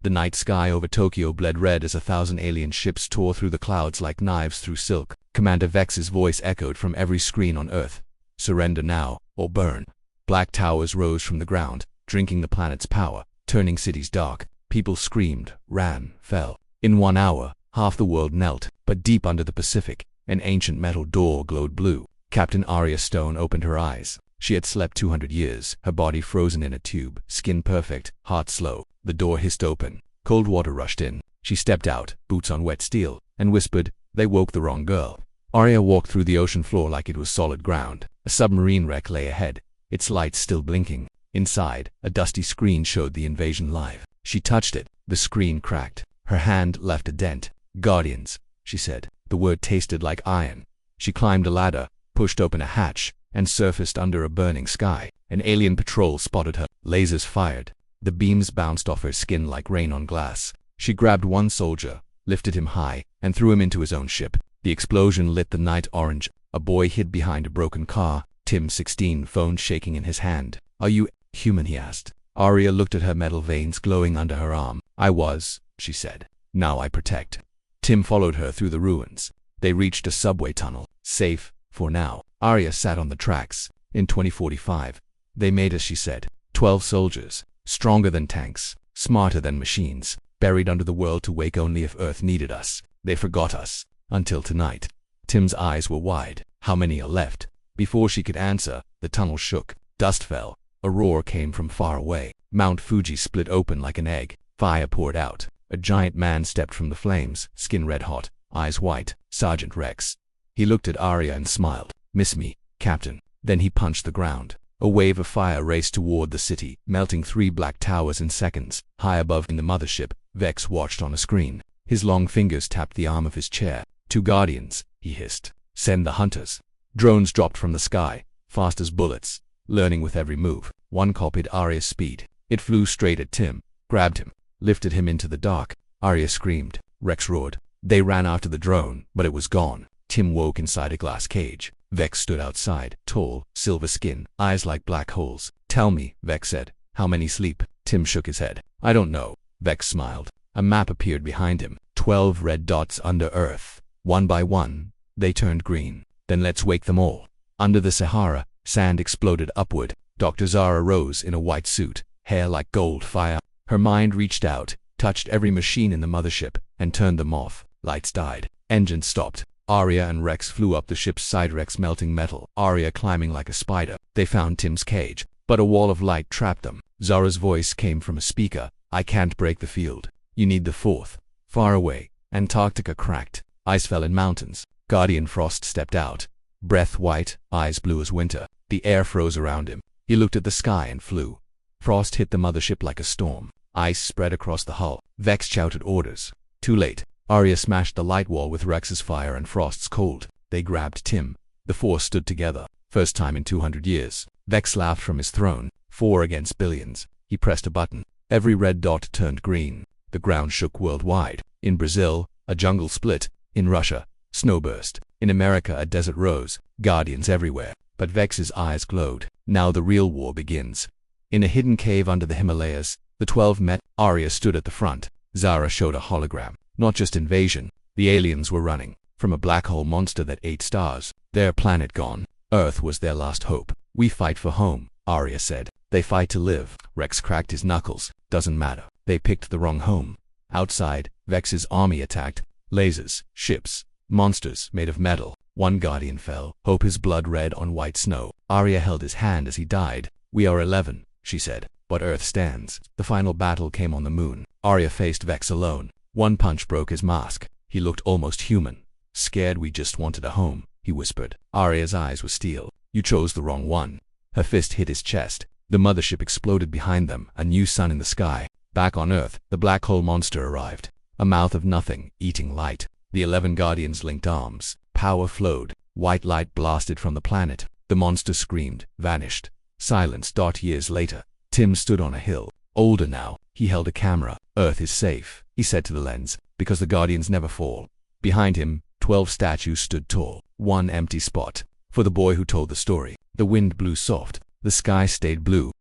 The night sky over Tokyo bled red as 1,000 alien ships tore through the clouds like knives through silk. Commander Vex's voice echoed from every screen on Earth. Surrender now, or burn. Black towers rose from the ground, drinking the planet's power, turning cities dark. People screamed, ran, fell. In 1 hour, half the world knelt, but deep under the Pacific, an ancient metal door glowed blue. Captain Arya Stone opened her eyes. She had slept 200 years, her body frozen in a tube, skin perfect, heart slow. The door hissed open. Cold water rushed in. She stepped out, boots on wet steel, and whispered, "They woke the wrong girl." Arya walked through the ocean floor like it was solid ground. A submarine wreck lay ahead, its lights still blinking. Inside, a dusty screen showed the invasion live. She touched it. The screen cracked. Her hand left a dent. "Guardians," she said. The word tasted like iron. She climbed a ladder, pushed open a hatch, and surfaced under a burning sky. An alien patrol spotted her. Lasers fired. The beams bounced off her skin like rain on glass. She grabbed one soldier, lifted him high, and threw him into his own ship. The explosion lit the night orange. A boy hid behind a broken car. Tim, 16, phone shaking in his hand. "Are you human?" he asked. Arya looked at her, metal veins glowing under her arm. "I was," she said. "Now I protect." Tim followed her through the ruins. They reached a subway tunnel. Safe, for now. Arya sat on the tracks. In 2045. They made us, she said. 12 soldiers. Stronger than tanks. Smarter than machines. Buried under the world to wake only if Earth needed us. They forgot us. Until tonight. Tim's eyes were wide. "How many are left?" Before she could answer, the tunnel shook. Dust fell. A roar came from far away. Mount Fuji split open like an egg. Fire poured out. A giant man stepped from the flames, skin red hot, eyes white. Sergeant Rex. He looked at Arya and smiled. "Miss me, Captain." Then he punched the ground. A wave of fire raced toward the city, melting 3 black towers in seconds. High above in the mothership, Vex watched on a screen. His long fingers tapped the arm of his chair. "2 Guardians," he hissed. "Send the hunters." Drones dropped from the sky, fast as bullets, learning with every move. One copied Arya's speed. It flew straight at Tim, grabbed him, lifted him into the dark. Arya screamed. Rex roared. They ran after the drone, but it was gone. Tim woke inside a glass cage. Vex stood outside, tall, silver skin, eyes like black holes. "Tell me," Vex said, "how many sleep?" Tim shook his head. "I don't know." Vex smiled. A map appeared behind him. 12 red dots under Earth. One by one, they turned green. "Then let's wake them all." Under the Sahara, sand exploded upward. Dr. Zara rose in a white suit, hair like gold fire. Her mind reached out, touched every machine in the mothership, and turned them off. Lights died. Engines stopped. Arya and Rex flew up the ship's side, Rex melting metal, Arya climbing like a spider. They found Tim's cage, but a wall of light trapped them. Zara's voice came from a speaker. "I can't break the field. You need the 4th. Far away, Antarctica cracked. Ice fell in mountains. Guardian Frost stepped out. Breath white, eyes blue as winter. The air froze around him. He looked at the sky and flew. Frost hit the mothership like a storm. Ice spread across the hull. Vex shouted orders. Too late. Arya smashed the light wall with Rex's fire and Frost's cold. They grabbed Tim. The 4 stood together. First time in 200 years. Vex laughed from his throne. 4 against billions. He pressed a button. Every red dot turned green. The ground shook worldwide. In Brazil, a jungle split. In Russia, snow burst. In America, a desert rose. Guardians everywhere. But Vex's eyes glowed. Now the real war begins. In a hidden cave under the Himalayas, the 12 met. Arya stood at the front. Zara showed a hologram. Not just invasion. The aliens were running from a black hole monster that ate stars. Their planet gone. Earth was their last hope. "We fight for home," Arya said. "They fight to live." Rex cracked his knuckles. "Doesn't matter. They picked the wrong home." Outside, Vex's army attacked. Lasers, ships, monsters made of metal. One Guardian fell. Hope his blood red on white snow. Arya held his hand as he died. "We are 11, she said. "But Earth stands." The final battle came on the moon. Arya faced Vex alone. One punch broke his mask. He looked almost human. "Scared we just wanted a home," he whispered. Arya's eyes were steel. "You chose the wrong one." Her fist hit his chest. The mothership exploded behind them, a new sun in the sky. Back on Earth, the black hole monster arrived. A mouth of nothing, eating light. The 11 Guardians linked arms. Power flowed. White light blasted from the planet. The monster screamed, vanished. Silence. Years later, Tim stood on a hill. Older now, he held a camera. "Earth is safe," he said to the lens, "because the Guardians never fall." Behind him, 12 statues stood tall. One empty spot. For the boy who told the story. The wind blew soft. The sky stayed blue.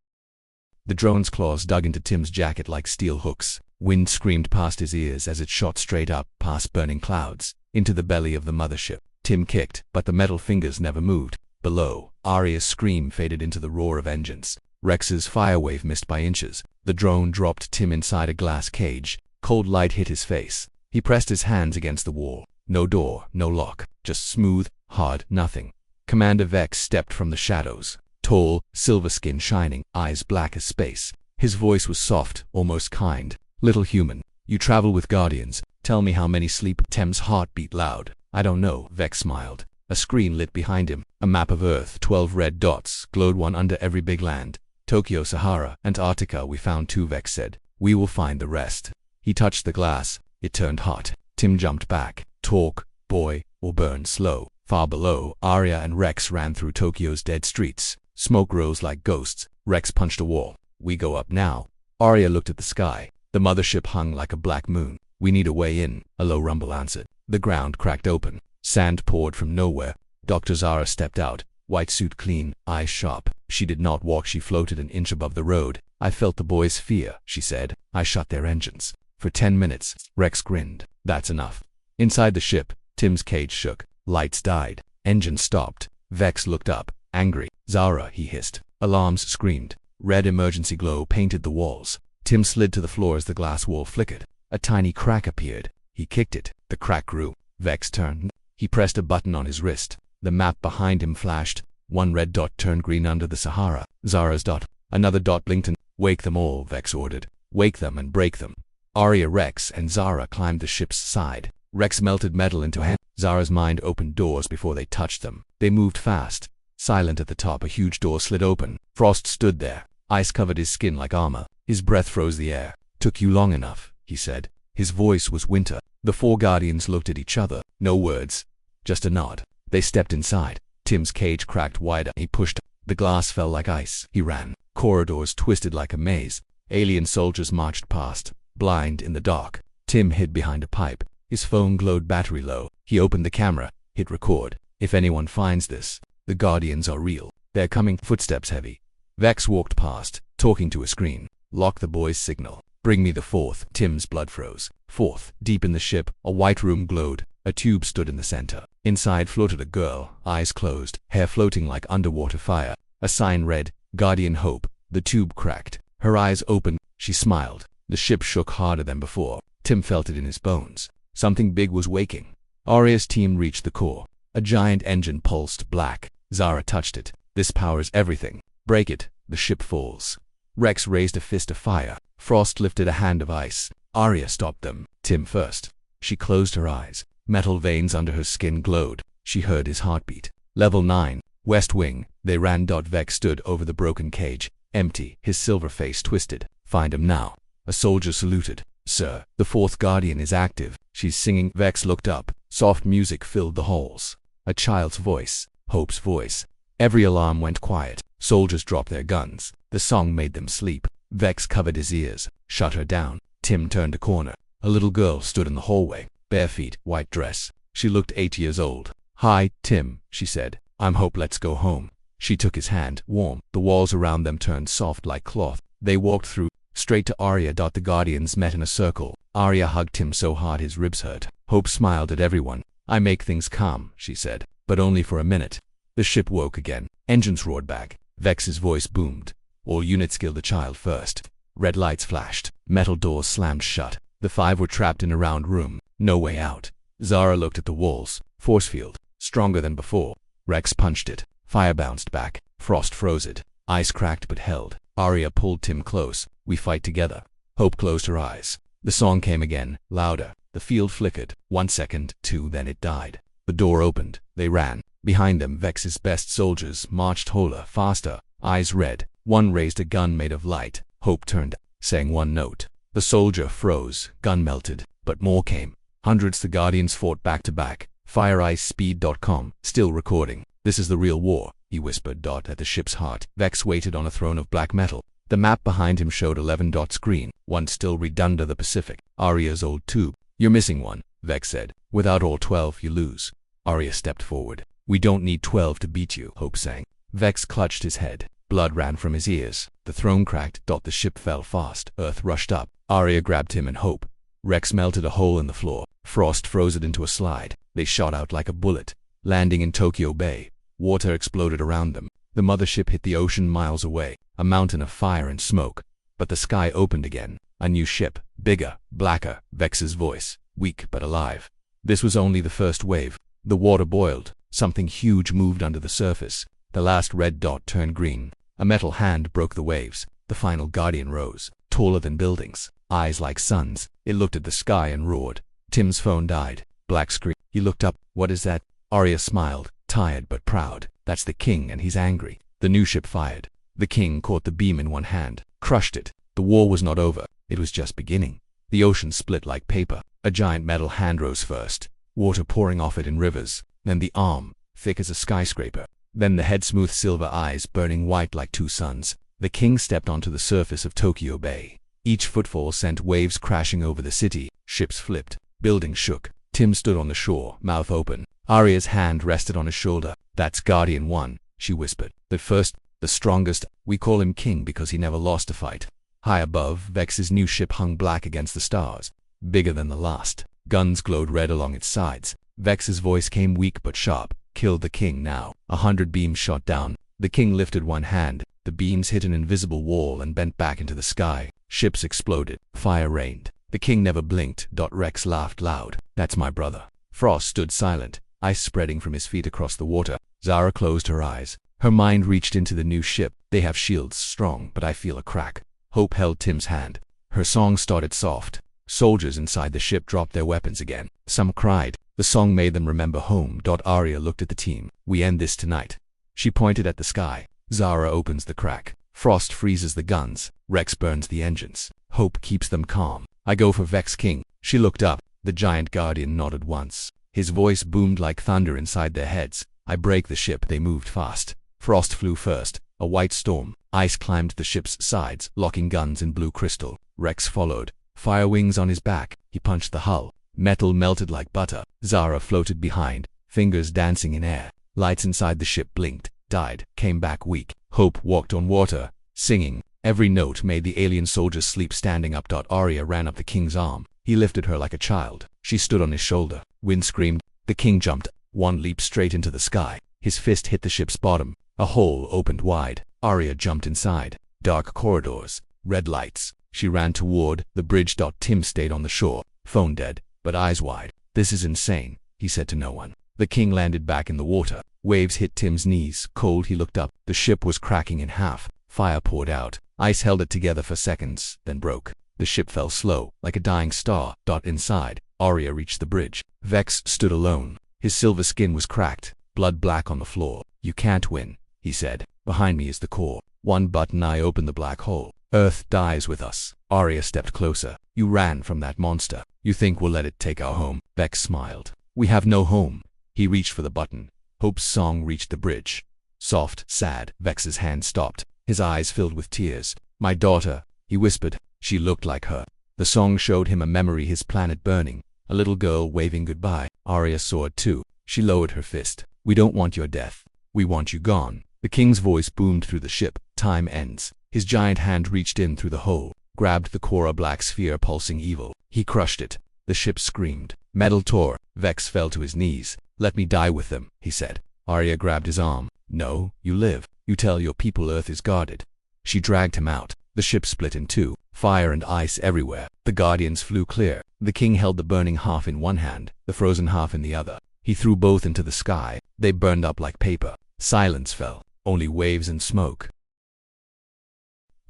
The drone's claws dug into Tim's jacket like steel hooks. Wind screamed past his ears as it shot straight up, past burning clouds, into the belly of the mothership. Tim kicked, but the metal fingers never moved. Below, Arya's scream faded into the roar of engines. Rex's fire wave missed by inches. The drone dropped Tim inside a glass cage. Cold light hit his face. He pressed his hands against the wall. No door, no lock, just smooth, hard nothing. Commander Vex stepped from the shadows. Tall, silver skin shining, eyes black as space. His voice was soft, almost kind. Little human, you travel with Guardians. Tell me how many sleep. Tim's heart beat loud. I don't know, Vex smiled. A screen lit behind him. A map of Earth, 12 red dots, glowed one under every big land. Tokyo, Sahara, Antarctica. We found 2, Vex said. We will find the rest. He touched the glass. It turned hot. Tim jumped back. Talk, boy, or burn slow. Far below, Arya and Rex ran through Tokyo's dead streets. Smoke rose like ghosts. Rex punched a wall. We go up now. Arya looked at the sky. The mothership hung like a black moon. We need a way in, a low rumble answered. The ground cracked open. Sand poured from nowhere. Dr. Zara stepped out, white suit clean, eyes sharp. She did not walk, she floated an inch above the road. I felt the boys' fear, she said. I shut their engines. For 10 minutes, Rex grinned. That's enough. Inside the ship, Tim's cage shook. Lights died. Engines stopped. Vex looked up, angry. Zara, he hissed. Alarms screamed. Red emergency glow painted the walls. Tim slid to the floor as the glass wall flickered. A tiny crack appeared. He kicked it. The crack grew. Vex turned. He pressed a button on his wrist. The map behind him flashed. One red dot turned green under the Sahara. Zara's dot. Another dot blinked and wake them all, Vex ordered. Wake them and break them. Arya, Rex, and Zara climbed the ship's side. Rex melted metal into hand. Zara's mind opened doors before they touched them. They moved fast. Silent at the top, a huge door slid open. Frost stood there. Ice covered his skin like armor. His breath froze the air. Took you long enough, he said. His voice was winter. The 4 Guardians looked at each other. No words. Just a nod. They stepped inside. Tim's cage cracked wider. He pushed. The glass fell like ice. He ran. Corridors twisted like a maze. Alien soldiers marched past, blind in the dark. Tim hid behind a pipe. His phone glowed battery low. He opened the camera. Hit record. If anyone finds this, the Guardians are real. They're coming. Footsteps heavy. Vex walked past, talking to a screen. Lock the boys' signal. Bring me the 4th. Tim's blood froze. 4th. Deep in the ship, a white room glowed. A tube stood in the center. Inside floated a girl, eyes closed, hair floating like underwater fire. A sign read, Guardian Hope. The tube cracked. Her eyes opened. She smiled. The ship shook harder than before. Tim felt it in his bones. Something big was waking. Arya's team reached the core. A giant engine pulsed black. Zara touched it. This powers everything. Break it. The ship falls. Rex raised a fist of fire. Frost lifted a hand of ice. Arya stopped them. Tim first. She closed her eyes. Metal veins under her skin glowed. She heard his heartbeat. Level 9. West Wing. They ran. Vex stood over the broken cage. Empty. His silver face twisted. Find him now. A soldier saluted. Sir, the 4th Guardian is active. She's singing. Vex looked up. Soft music filled the halls. A child's voice. Hope's voice. Every alarm went quiet. Soldiers dropped their guns. The song made them sleep. Vex covered his ears. Shut her down. Tim turned a corner. A little girl stood in the hallway. Bare feet, white dress. She looked 8 years old. Hi, Tim, she said. I'm Hope. Let's go home. She took his hand, warm. The walls around them turned soft like cloth. They walked through, straight to Arya. The Guardians met in a circle. Arya hugged him so hard his ribs hurt. Hope smiled at everyone. I make things calm, she said. But only for a minute. The ship woke again. Engines roared back. Vex's voice boomed. All units kill the child first. Red lights flashed. Metal doors slammed shut. The 5 were trapped in a round room. No way out. Zara looked at the walls. Force field. Stronger than before. Rex punched it. Fire bounced back. Frost froze it. Ice cracked but held. Arya pulled Tim close. We fight together. Hope closed her eyes. The song came again, louder. The field flickered. 1 second, 2, then it died. The door opened. They ran. Behind them, Vex's best soldiers marched wholer, faster, eyes red. One raised a gun made of light. Hope turned, sang one note. The soldier froze. Gun melted. But more came. Hundreds. The Guardians fought back to back. FireIceSpeed.com. Still recording. This is the real war, he whispered. At the ship's heart, Vex waited on a throne of black metal. The map behind him showed 11 dots green. One still read under the Pacific. Arya's old tube. You're missing one, Vex said. Without all 12, you lose. Arya stepped forward. We don't need 12 to beat you, Hope sang. Vex clutched his head. Blood ran from his ears. The throne cracked. The ship fell fast. Earth rushed up. Arya grabbed him and Hope. Rex melted a hole in the floor. Frost froze it into a slide. They shot out like a bullet, landing in Tokyo Bay. Water exploded around them. The mothership hit the ocean miles away, a mountain of fire and smoke. But the sky opened again. A new ship, bigger, blacker, Vex's voice, weak but alive. This was only the first wave. The water boiled. Something huge moved under the surface. The last red dot turned green. A metal hand broke the waves. The final Guardian rose, taller than buildings, eyes like suns. It looked at the sky and roared. Tim's phone died. Black screen. He looked up. What is that? Arya smiled, tired but proud. That's the king and he's angry. The new ship fired. The king caught the beam in one hand, crushed it. The war was not over. It was just beginning. The ocean split like paper. A giant metal hand rose first, water pouring off it in rivers. Then the arm, thick as a skyscraper. Then the head, smooth silver eyes burning white like two suns. The king stepped onto the surface of Tokyo Bay. Each footfall sent waves crashing over the city. Ships flipped. Buildings shook. Tim stood on the shore, mouth open. Arya's hand rested on his shoulder. That's Guardian 1, she whispered. The first, the strongest. We call him king because he never lost a fight. High above, Vex's new ship hung black against the stars, bigger than the last. Guns glowed red along its sides. Vex's voice came weak but sharp. Kill the king now. 100 beams shot down. The king lifted one hand. The beams hit an invisible wall and bent back into the sky. Ships exploded. Fire rained. The king never blinked. Rex laughed loud. That's my brother. Frost stood silent, ice spreading from his feet across the water. Zara closed her eyes. Her mind reached into the new ship. They have shields strong, but I feel a crack. Hope held Tim's hand. Her song started soft. Soldiers inside the ship dropped their weapons again. Some cried. The song made them remember home. Arya looked at the team. We end this tonight. She pointed at the sky. Zara opens the crack. Frost freezes the guns. Rex burns the engines. Hope keeps them calm. I go for Vex King. She looked up. The giant guardian nodded once. His voice boomed like thunder inside their heads. I break the ship. They moved fast. Frost flew first. A white storm. Ice climbed the ship's sides, locking guns in blue crystal. Rex followed. Fire wings on his back. He punched the hull. Metal melted like butter. Zara floated behind, fingers dancing in air. Lights inside the ship blinked, died, came back weak. Hope walked on water, singing. Every note made the alien soldiers sleep standing up. Arya ran up the king's arm. He lifted her like a child. She stood on his shoulder. Wind screamed. The king jumped. One leaped straight into the sky. His fist hit the ship's bottom. A hole opened wide. Arya jumped inside. Dark corridors. Red lights. She ran toward the bridge. Tim stayed on the shore. Phone dead, but eyes wide. This is insane, he said to no one. The king landed back in the water. Waves hit Tim's knees. Cold, he looked up. The ship was cracking in half. Fire poured out. Ice held it together for seconds, then broke. The ship fell slow, like a dying star. Inside, Arya reached the bridge. Vex stood alone. His silver skin was cracked, blood black on the floor. You can't win, he said. Behind me is the core. One button, I opened the black hole. Earth dies with us. Arya stepped closer. You ran from that monster. You think we'll let it take our home? Vex smiled. We have no home. He reached for the button. Hope's song reached the bridge. Soft, sad. Vex's hand stopped. His eyes filled with tears. My daughter, he whispered. She looked like her. The song showed him a memory, his planet burning. A little girl waving goodbye. Arya saw it too. She lowered her fist. We don't want your death. We want you gone. The king's voice boomed through the ship. Time ends. His giant hand reached in through the hole, grabbed the core, a black sphere pulsing evil. He crushed it. The ship screamed. Metal tore. Vex fell to his knees. Let me die with them, he said. Arya grabbed his arm. No, you live. You tell your people Earth is guarded. She dragged him out. The ship split in two. Fire and ice everywhere. The guardians flew clear. The king held the burning half in one hand, the frozen half in the other. He threw both into the sky. They burned up like paper. Silence fell. Only waves and smoke.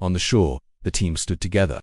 On the shore, the team stood together.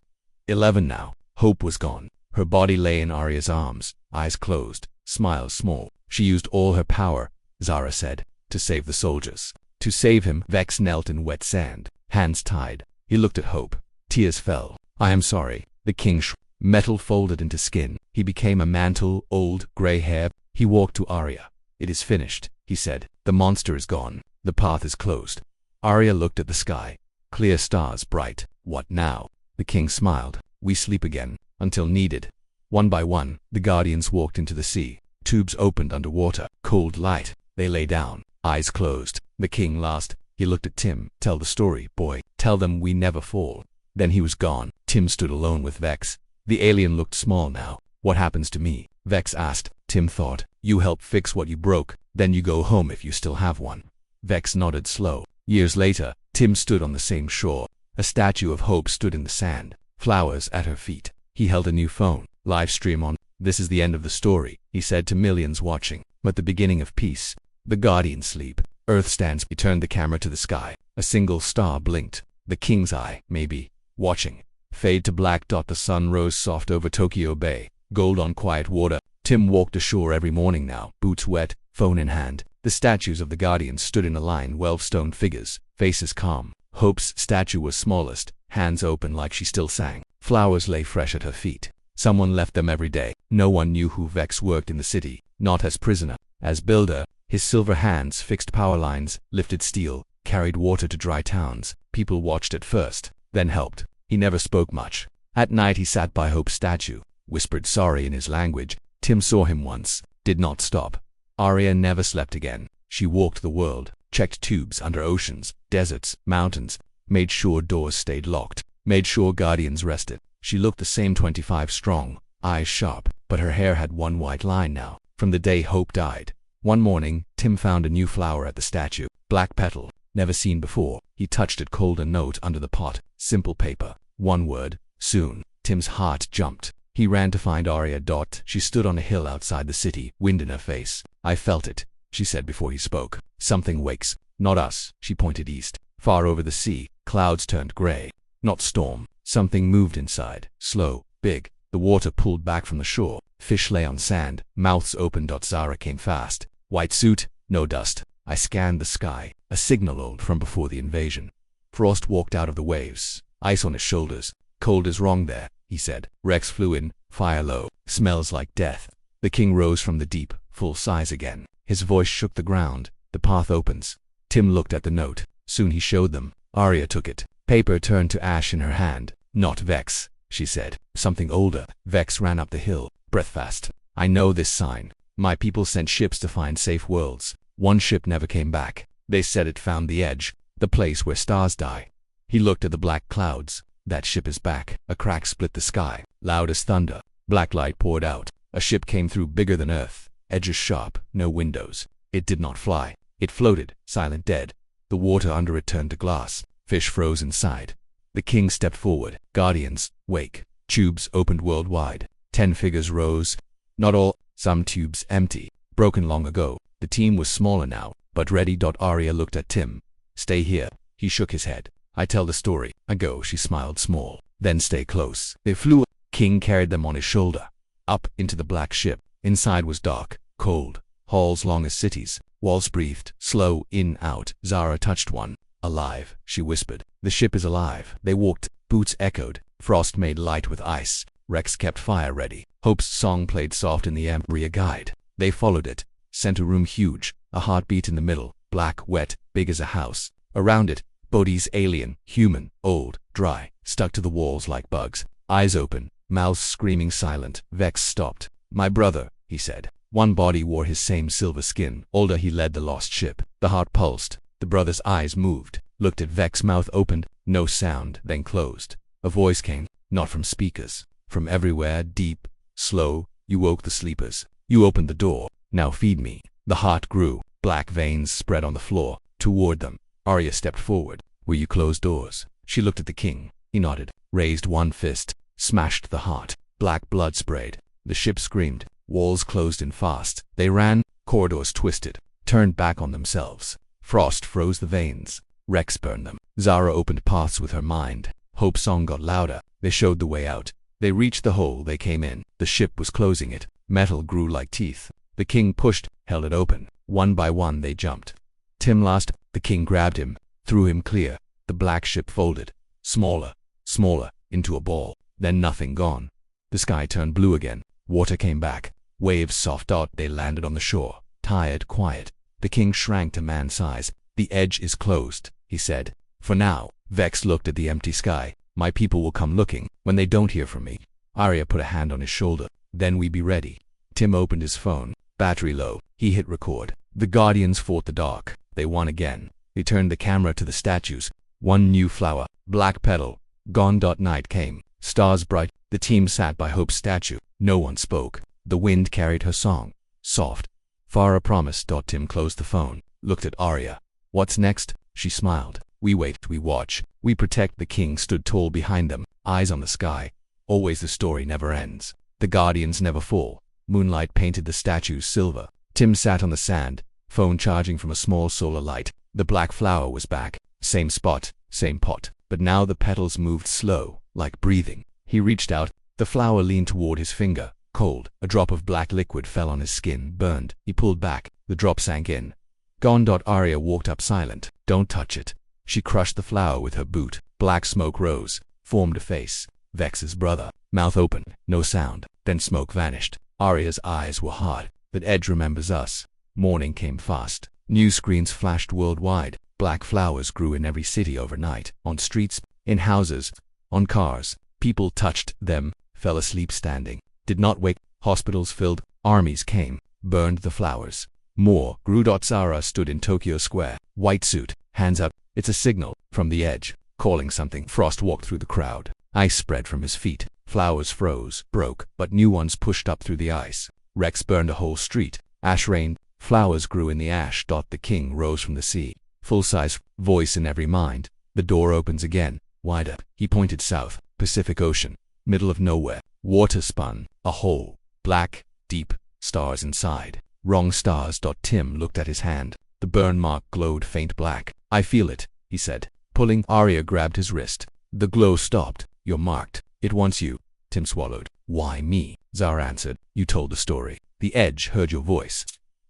11 now. Hope was gone. Her body lay in Arya's arms, eyes closed, smiles small. She used all her power, Zara said, to save the soldiers. To save him, Vex knelt in wet sand, hands tied. He looked at Hope. Tears fell. I am sorry. The king metal folded into skin. He became a mantle, old, gray hair. He walked to Arya. It is finished, he said. The monster is gone. The path is closed. Arya looked at the sky. Clear stars, bright. What now? The king smiled. We sleep again, until needed. One by one, the guardians walked into the sea. Tubes opened underwater. Cold light. They lay down, eyes closed. The king last. He looked at Tim. Tell the story, boy. Tell them we never fall. Then he was gone. Tim stood alone with Vex. The alien looked small now. What happens to me? Vex asked. Tim thought. You help fix what you broke, then you go home if you still have one. Vex nodded slow. Years later, Tim stood on the same shore. A statue of Hope stood in the sand, flowers at her feet. He held a new phone. Live stream on. This is the end of the story, he said to millions watching, but the beginning of peace. The Guardians sleep. Earth stands. He turned the camera to the sky. A single star blinked. The king's eye, maybe. Watching. Fade to black. The sun rose soft over Tokyo Bay. Gold on quiet water. Tim walked ashore every morning now, boots wet, phone in hand. The statues of the Guardians stood in a line, 12 stone figures, faces calm. Hope's statue was smallest, hands open like she still sang. Flowers lay fresh at her feet. Someone left them every day. No one knew who Vex worked in the city, not as prisoner, as builder. His silver hands fixed power lines, lifted steel, carried water to dry towns. People watched at first, then helped. He never spoke much. At night he sat by Hope's statue, whispered sorry in his language. Tim saw him once, did not stop. Arya never slept again. She walked the world, checked tubes under oceans, deserts, mountains, made sure doors stayed locked, made sure Guardians rested. She looked the same, 25 strong, eyes sharp, but her hair had one white line now, from the day Hope died. One morning, Tim found a new flower at the statue, black petal, never seen before. He touched it, cold, a note under the pot, simple paper, one word, soon. Tim's heart jumped. He ran to find Arya. She stood on a hill outside the city, wind in her face. I felt it, she said before he spoke. Something wakes. Not us. She pointed east. Far over the sea, clouds turned gray. Not storm. Something moved inside. Slow, big. The water pulled back from the shore. Fish lay on sand, mouths open. Zara came fast. White suit, no dust. I scanned the sky. A signal old from before the invasion. Frost walked out of the waves, ice on his shoulders. Cold is wrong there, he said. Rex flew in, fire low, smells like death. The king rose from the deep, full size again. His voice shook the ground. The path opens. Tim looked at the note. Soon he showed them. Arya took it. Paper turned to ash in her hand. Not Vex, she said. Something older. Vex ran up the hill, breath fast. I know this sign. My people sent ships to find safe worlds. One ship never came back. They said it found the edge, the place where stars die. He looked at the black clouds. That ship is back. A crack split the sky, loud as thunder. Black light poured out. A ship came through, bigger than Earth, edges sharp, no windows. It did not fly. It floated, silent, dead. The water under it turned to glass. Fish froze inside. The king stepped forward. Guardians, wake. Tubes opened worldwide. 10 figures rose. Not all, some tubes empty, broken long ago. The team was smaller now, but ready. Arya looked at Tim. Stay here. He shook his head. I tell the story. I go. She smiled small. Then stay close. They flew. King carried them on his shoulder. Up into the black ship. Inside was dark, cold. Halls long as cities. Walls breathed. Slow, in, out. Zara touched one. Alive, she whispered. The ship is alive. They walked. Boots echoed. Frost made light with ice. Rex kept fire ready. Hope's song played soft in the air. Rear guide. They followed it. Center room huge. A heartbeat in the middle. Black, wet, big as a house. Around it, bodies, alien, human, old, dry, stuck to the walls like bugs. Eyes open, mouths screaming, silent. Vex stopped. My brother, he said. One body wore his same silver skin. Older, he led the lost ship. The heart pulsed. The brother's eyes moved. Looked at Vex. Mouth opened. No sound, then closed. A voice came, not from speakers. From everywhere, deep, slow. You woke the sleepers. You opened the door. Now feed me. The heart grew. Black veins spread on the floor. Toward them. Arya stepped forward. Will you close doors? She looked at the king. He nodded. Raised one fist. Smashed the heart. Black blood sprayed. The ship screamed. Walls closed in fast. They ran. Corridors twisted. Turned back on themselves. Frost froze the veins. Rex burned them. Zara opened paths with her mind. Hope's song got louder. They showed the way out. They reached the hole they came in. The ship was closing it. Metal grew like teeth. The king pushed, held it open. One by one they jumped. Tim last. The king grabbed him, threw him clear. The black ship folded. Smaller, smaller, into a ball. Then nothing gone. The sky turned blue again. Water came back. Waves soft. They landed on the shore. Tired, quiet. The king shrank to man size. The edge is closed, he said. For now. Vex looked at the empty sky. My people will come looking, when they don't hear from me. Arya put a hand on his shoulder. Then we be ready. Tim opened his phone. Battery low. He hit record. The Guardians fought the dark. They won again. He turned the camera to the statues. One new flower, black petal, gone. Night came, stars bright. The team sat by Hope's statue. No one spoke. The wind carried her song, soft, far a promise. Tim closed the phone, looked at Arya. What's next? She smiled. We wait, we watch, we protect. The king stood tall behind them, eyes on the sky. Always the story never ends. The guardians never fall. Moonlight painted the statues silver. Tim sat on the sand, phone charging from a small solar light. The black flower was back. Same spot, same pot. But now the petals moved slow, like breathing. He reached out. The flower leaned toward his finger. Cold. A drop of black liquid fell on his skin, burned. He pulled back. The drop sank in. Gone. Arya walked up silent. Don't touch it. She crushed the flower with her boot. Black smoke rose, formed a face. Vex's brother. Mouth open, no sound. Then smoke vanished. Arya's eyes were hard. That edge remembers us. Morning came fast. News screens flashed worldwide. Black flowers grew in every city overnight. On streets, in houses, on cars. People touched them, fell asleep standing. Did not wake. Hospitals filled. Armies came, burned the flowers. More grew. Zara stood in Tokyo Square. White suit, hands up. It's a signal, from the edge, calling something. Frost walked through the crowd. Ice spread from his feet. Flowers froze, broke, but new ones pushed up through the ice. Rex burned a whole street. Ash rained. Flowers grew in the ash. The king rose from the sea. Full-size, voice in every mind. The door opens again, wider. He pointed south. Pacific Ocean. Middle of nowhere. Water spun. A hole. Black, deep, stars inside. Wrong stars. Tim looked at his hand. The burn mark glowed faint black. I feel it, he said. Pulling. Arya grabbed his wrist. The glow stopped. You're marked. It wants you. Tim swallowed. Why me? Zara answered. You told the story. The edge heard your voice.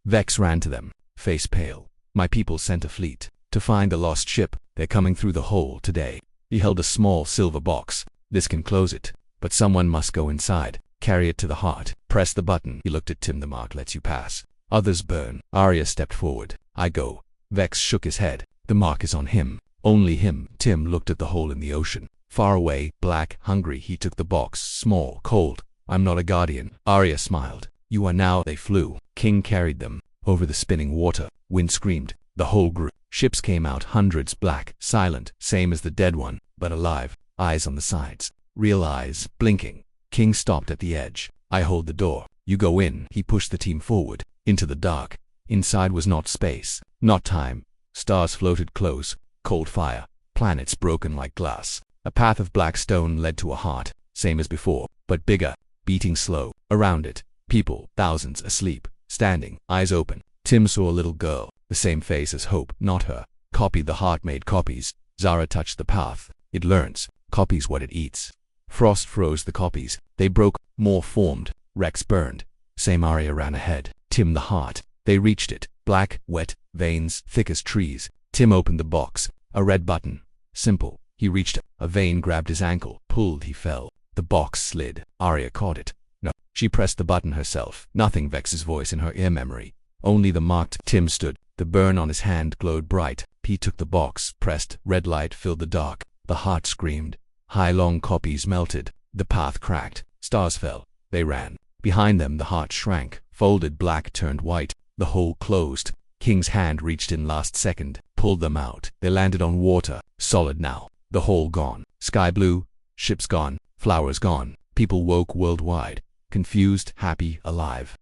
Vex ran to them, face pale. My people sent a fleet to find the lost ship. They're coming through the hole today. He held a small silver box. This can close it, but someone must go inside. Carry it to the heart. Press the button. He looked at Tim. The mark lets you pass. Others burn. Arya stepped forward. I go. Vex shook his head. The mark is on him. Only him. Tim looked at the hole in the ocean. Far away, black, hungry. He took the box. Small, cold. I'm not a guardian. Arya smiled. You are now. They flew. King carried them. Over the spinning water. Wind screamed. The hole grew. Ships came out. Hundreds. Black, silent. Same as the dead one, but alive. Eyes on the sides. Real eyes, blinking. King stopped at the edge. I hold the door. You go in. He pushed the team forward. Into the dark. Inside was not space. Not time. Stars floated close. Cold fire. Planets broken like glass. A path of black stone led to a heart. Same as before, but bigger. Beating slow. Around it. People. Thousands asleep. Standing. Eyes open. Tim saw a little girl. The same face as Hope. Not her. Copy. The heart made copies. Zara touched the path. It learns. Copies what it eats. Frost froze the copies. They broke. More formed. Rex burned. Same. Arya ran ahead. Tim the heart. They reached it. Black, wet, veins, thick as trees. Tim opened the box. A red button. Simple. He reached. A vein grabbed his ankle. Pulled. He fell. The box slid. Arya caught it. No. She pressed the button herself. Nothing. Vex's voice in her ear memory. Only the marked. Tim stood. The burn on his hand glowed bright. He took the box. Pressed. Red light filled the dark. The heart screamed. High long copies melted. The path cracked. Stars fell. They ran. Behind them the heart shrank. Folded. Black turned white. The hole closed. King's hand reached in last second. Pulled them out. They landed on water. Solid now. The hole gone. Sky blue. Ships gone. Flowers gone. People woke worldwide. Confused, happy, alive.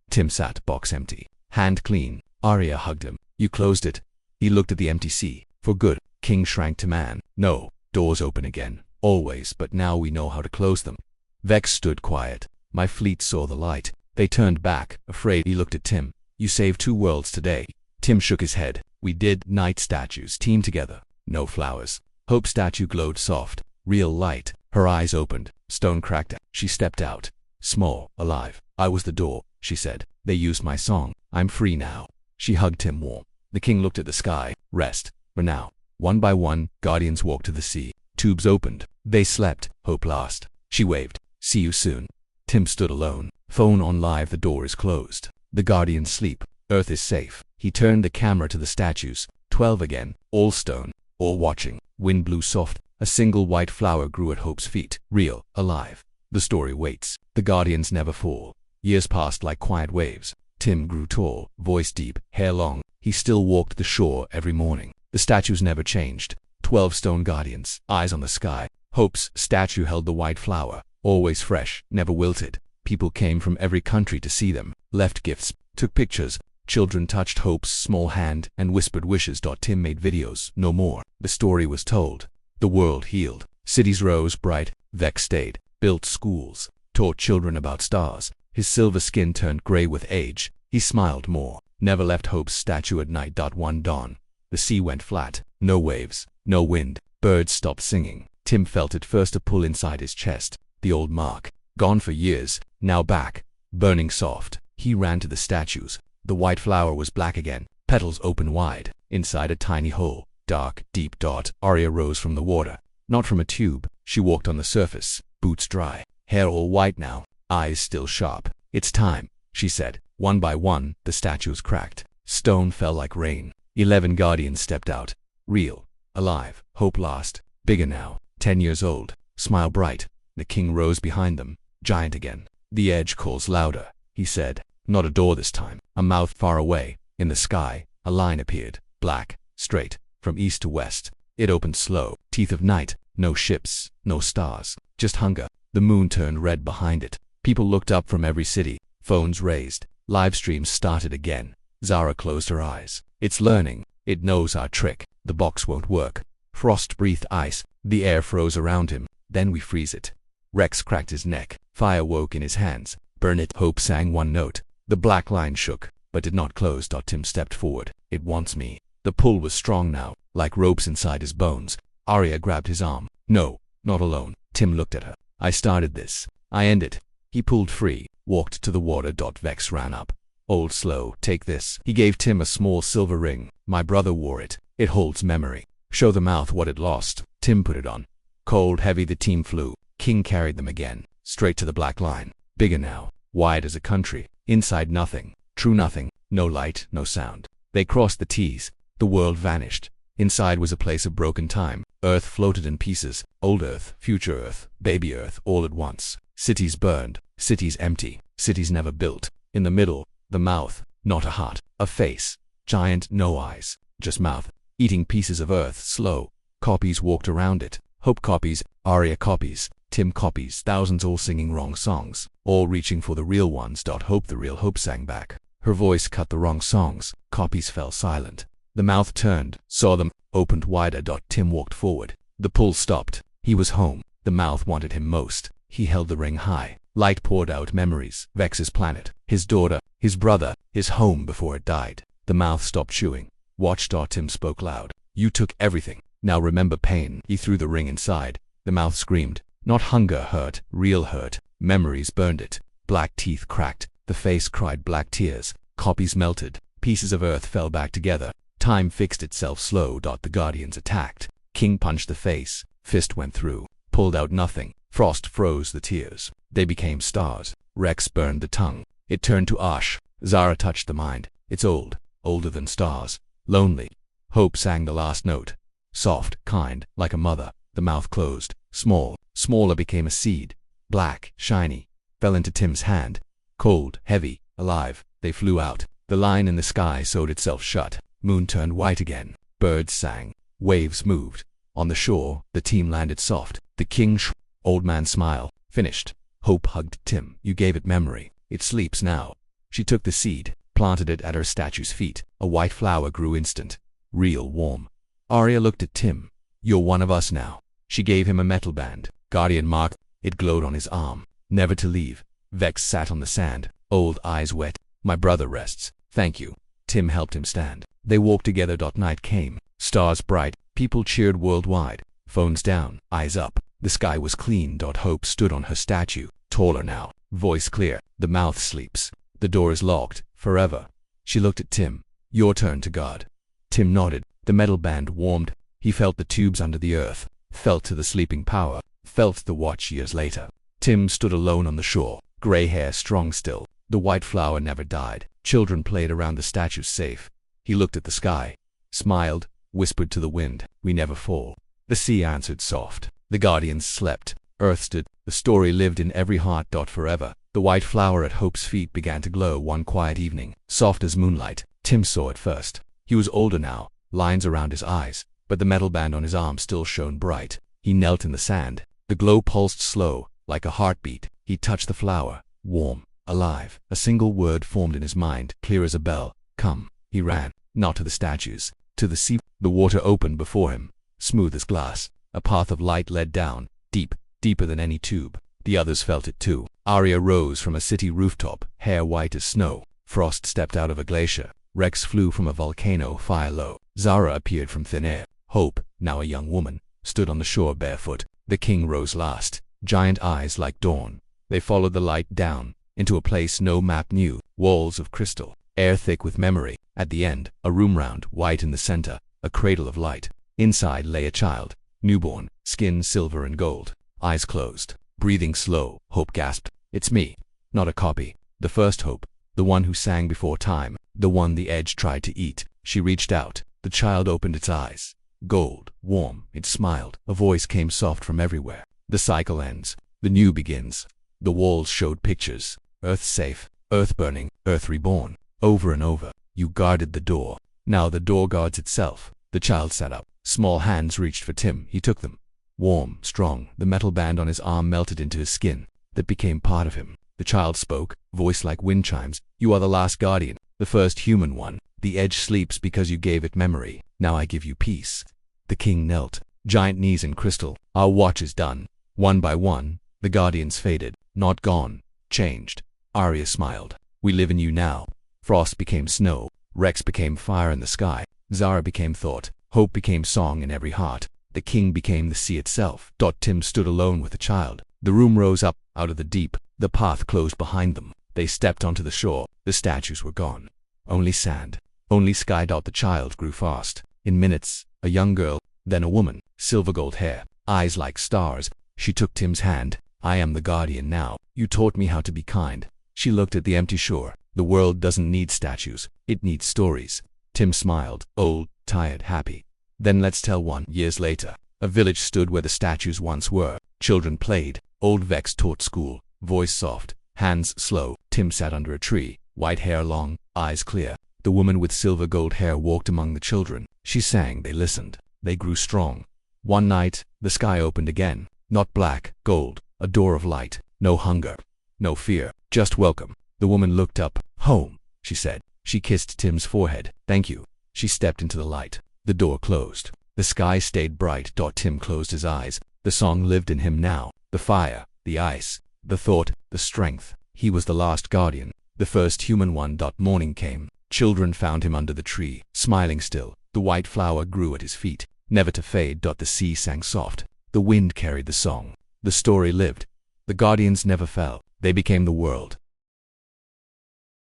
Tim sat. Box empty. Hand clean. Arya hugged him. You closed it. He looked at the empty sea. For good. King shrank to man. No. Doors open again. Always. But now we know how to close them. Vex stood quiet. My fleet saw the light. They turned back. Afraid. He looked at Tim. You saved 2 worlds today. Tim shook his head. We did. Night statues. Team together. No flowers. Hope statue glowed soft. Real light. Her eyes opened. Stone cracked. She stepped out. Small. Alive. I was the door. She said. They used my song. I'm free now. She hugged him warm. The king looked at the sky. Rest. For now. One by one, guardians walked to the sea. Tubes opened. They slept. Hope last. She waved. See you soon. Tim stood alone. Phone on live. The door is closed. The guardians sleep. Earth is safe. He turned the camera to the statues. 12 again. All stone. All watching. Wind blew soft. A single white flower grew at Hope's feet. Real. Alive. The story waits. The guardians never fall. Years passed like quiet waves. Tim grew tall. Voice deep. Hair long. He still walked the shore every morning. The statues never changed. 12 stone guardians, eyes on the sky. Hope's statue held the white flower, always fresh, never wilted. People came from every country to see them, left gifts, took pictures. Children touched Hope's small hand and whispered wishes. Tim made videos, no more. The story was told. The world healed. Cities rose bright. Vex stayed, built schools, taught children about stars. His silver skin turned gray with age. He smiled more. Never left Hope's statue at night. One dawn, the sea went flat. No waves, no wind. Birds stopped singing. Tim felt it first, a pull inside his chest. The old mark, gone for years, now back, burning soft. He ran to the statues. The white flower was black again, petals open wide. Inside a tiny hole, dark, deep. Arya rose from the water. Not from a tube. She walked on the surface, boots dry, hair all white now, eyes still sharp. "It's time," she said. One by one, the statues cracked. Stone fell like rain. 11 guardians stepped out. Real, alive, Hope lost, bigger now, 10 years old, smile bright. The king rose behind them, giant again. "The edge calls louder," he said. Not a door this time, a mouth far away. In the sky, a line appeared, black, straight, from east to west. It opened slow, teeth of night, no ships, no stars, just hunger. The moon turned red behind it. People looked up from every city, phones raised, live streams started again. Zara closed her eyes. "It's learning, it knows our trick. The box won't work." Frost breathed ice, the air froze around him. "Then we freeze it." Rex cracked his neck, fire woke in his hands. "Burn it." Hope sang one note. The black line shook, but did not close. Tim stepped forward. "It wants me." The pull was strong now, like ropes inside his bones. Arya grabbed his arm. "No, not alone." Tim looked at her. "I started this. I end it." He pulled free, walked to the water. Vex ran up. "Old slow, take this." He gave Tim a small silver ring. "My brother wore it. It holds memory. Show the mouth what it lost." Tim put it on. Cold, heavy, the team flew. King carried them again, straight to the black line. Bigger now, wide as a country. Inside nothing, true nothing, no light, no sound. They crossed the T's. The world vanished. Inside was a place of broken time. Earth floated in pieces. Old Earth, future Earth, baby Earth, all at once. Cities burned, cities empty, cities never built. In the middle, the mouth, not a heart, a face. Giant, no eyes, just mouth. Eating pieces of Earth, slow. Copies walked around it. Hope copies, Arya copies, Tim copies, thousands all singing wrong songs, all reaching for the real ones. Hope, the real Hope sang back. Her voice cut the wrong songs. Copies fell silent. The mouth turned, saw them, opened wider. Tim walked forward. The pull stopped. He was home. The mouth wanted him most. He held the ring high. Light poured out memories. Vex's planet, his daughter, his brother, his home before it died. The mouth stopped chewing. Watch. Tim spoke loud. "You took everything. Now remember pain." He threw the ring inside. The mouth screamed. Not hunger hurt, real hurt. Memories burned it. Black teeth cracked. The face cried black tears. Copies melted. Pieces of Earth fell back together. Time fixed itself slow. The guardians attacked. King punched the face. Fist went through. Pulled out nothing. Frost froze the tears. They became stars. Rex burned the tongue. It turned to ash. Zara touched the mind. "It's old. Older than stars. Lonely." Hope sang the last note. Soft, kind, like a mother. The mouth closed. Small, smaller, became a seed. Black, shiny. Fell into Tim's hand. Cold, heavy, alive. They flew out. The line in the sky sewed itself shut. Moon turned white again. Birds sang. Waves moved. On the shore, the team landed soft. The king Old man smile. Finished. Hope hugged Tim. "You gave it memory. It sleeps now." She took the seed, planted it at her statue's feet. A white flower grew instant. Real warm. Arya looked at Tim. "You're one of us now." She gave him a metal band. Guardian mark. It glowed on his arm. Never to leave. Vex sat on the sand. Old eyes wet. "My brother rests. Thank you." Tim helped him stand. They walked together. Night came. Stars bright. People cheered worldwide. Phones down. Eyes up. The sky was clean. Hope stood on her statue. Taller now. Voice clear. "The mouth sleeps. The door is locked. Forever." She looked at Tim. "Your turn to guard." Tim nodded. The metal band warmed. He felt the tubes under the earth. Felt to the sleeping power. Felt the watch years later. Tim stood alone on the shore. Gray hair strong still. The white flower never died. Children played around the statue safe. He looked at the sky. Smiled. Whispered to the wind. "We never fall." The sea answered soft. The guardians slept. Earth stood. The story lived in every heart. Forever. The white flower at Hope's feet began to glow one quiet evening. Soft as moonlight. Tim saw it first. He was older now, lines around his eyes, but the metal band on his arm still shone bright. He knelt in the sand. The glow pulsed slow, like a heartbeat. He touched the flower, warm, alive. A single word formed in his mind, clear as a bell. Come. He ran, not to the statues, to the sea. The water opened before him, smooth as glass. A path of light led down, deep, deeper than any tube. The others felt it too. Arya rose from a city rooftop, hair white as snow. Frost stepped out of a glacier. Rex flew from a volcano, fire low. Zara appeared from thin air. Hope, now a young woman, stood on the shore barefoot. The king rose last, giant eyes like dawn. They followed the light down, into a place no map knew. Walls of crystal, air thick with memory. At the end, a room round, white in the center, a cradle of light. Inside lay a child, newborn, skin silver and gold, eyes closed, breathing slow. Hope gasped, "It's me, not a copy. The first Hope, the one who sang before time, the one the edge tried to eat." She reached out. The child opened its eyes. Gold, warm, it smiled. A voice came soft from everywhere. "The cycle ends. The new begins." The walls showed pictures. Earth safe, Earth burning, Earth reborn. Over and over. You guarded the door. Now the door guards itself. The child sat up. Small hands reached for Tim. He took them. Warm, strong, the metal band on his arm melted into his skin. That became part of him. The child spoke, voice like wind chimes. "You are the last guardian, the first human one. The edge sleeps because you gave it memory. Now I give you peace." The king knelt, giant knees in crystal. "Our watch is done." One by one, the guardians faded. Not gone, changed. Arya smiled. "We live in you now." Frost became snow. Rex became fire in the sky. Zara became thought. Hope became song in every heart. The king became the sea itself. Tim stood alone with the child. The room rose up, out of the deep. The path closed behind them. They stepped onto the shore. The statues were gone. Only sand. Only sky. The child grew fast. In minutes, a young girl, then a woman, silver gold hair, eyes like stars. She took Tim's hand. "I am the guardian now. You taught me how to be kind." She looked at the empty shore. "The world doesn't need statues. It needs stories." Tim smiled, old, tired, happy. "Then let's tell one." Years later, a village stood where the statues once were. Children played. Old Vex taught school. Voice soft, hands slow. Tim sat under a tree, white hair long, eyes clear. The woman with silver gold hair walked among the children. She sang. They listened. They grew strong. One night, the sky opened again. Not black, gold. A door of light. No hunger. No fear. Just welcome. The woman looked up. "Home," she said. She kissed Tim's forehead. "Thank you." She stepped into the light. The door closed. The sky stayed bright. Tim closed his eyes. The song lived in him now. The fire, the ice, the thought, the strength. He was the last guardian, the first human one. Morning came. Children found him under the tree, smiling still. The white flower grew at his feet, never to fade. The sea sang soft. The wind carried the song. The story lived. The guardians never fell. They became the world.